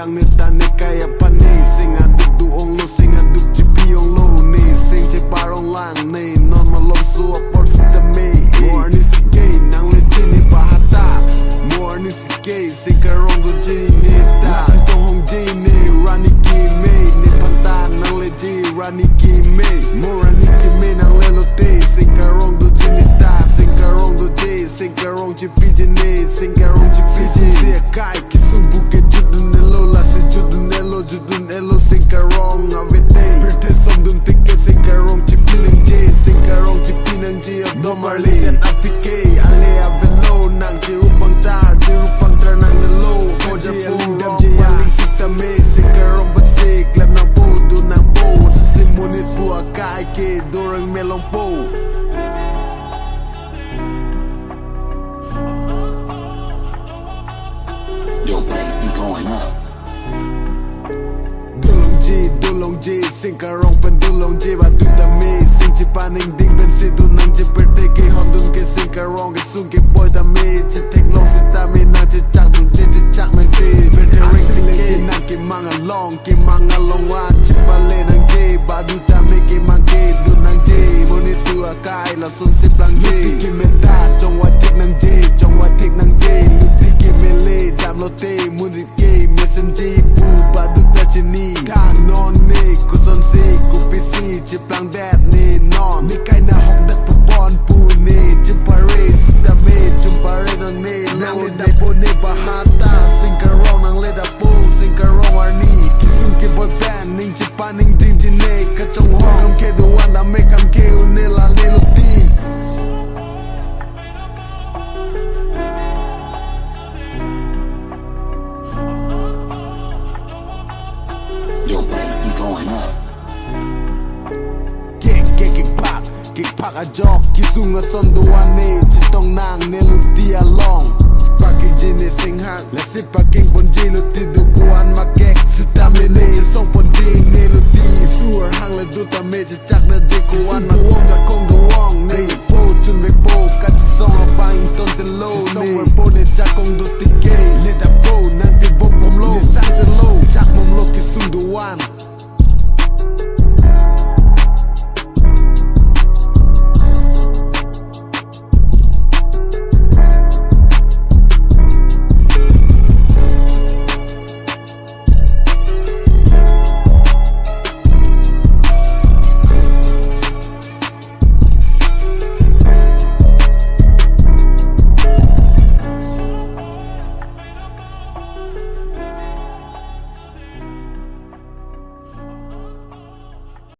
lang ni tani kaya pani sing aduk duong lo sing aduk jipi ong lo ni sing che parong lang ni non malom su apor sita me more ni sige nang le jini bahata more ni sige sing karong do jini ta si tong hong jini rani ki me ni panta nang le ji rani ki me more rani ki me nang le lo te sing karong do jini ta sing karong do ji sing karong jipi jini sing karong jipi jini kai kisung buke judun elo la se judun elo sing karong avete birte som dum tike sing karong jipi nang ji abdo marli at apike ale avelo nang jirupang tar nang nelo ko japong dam ji aling sita me sing karong batsik lam nang po do nang po sa simunit po akai ke dorang melong po. Your bass be going up. Dulong G, sing karong pendulong G, batu dami, sing cipaning ding ben si dunang ciperte ke hondun ke sing karong ke sung ke boy dami, citek long si tami nang cicak dung cicak nang G, berde ring sile nang ke mangalong wan cipale nang G, badu dami ke mangke dunang G, moni tu akai la sun si plang G, luti ke meta chong watik nang G, luti ke mele dam lo te munit ke mesen G, pu badu ta chini non ni kuson si kupisi ciplang dat ni non ni kai na hok dat pupon pu ni cimpare sidame cimpare nang ni nang leda po ni bahata sing karong nang leda po sing karong arni kisung ke boy band ning cipaning ding jine kacong hong ke duan da make am ke unela leluti Your bass be going up. Kick pak ajok kisung ason duan ni citong nang neluti along paking jine sing hang lasi paking ponji luti dukuan makek sitamine song ponji neluti suar hang le duta me cicak na jikuan makuang jakong duong ni po chun vek po kaci song abang ton telo ni song wer po ne jakong do tike leda po nanti bok mom lo ni sang se lo jak mom lo kisung duan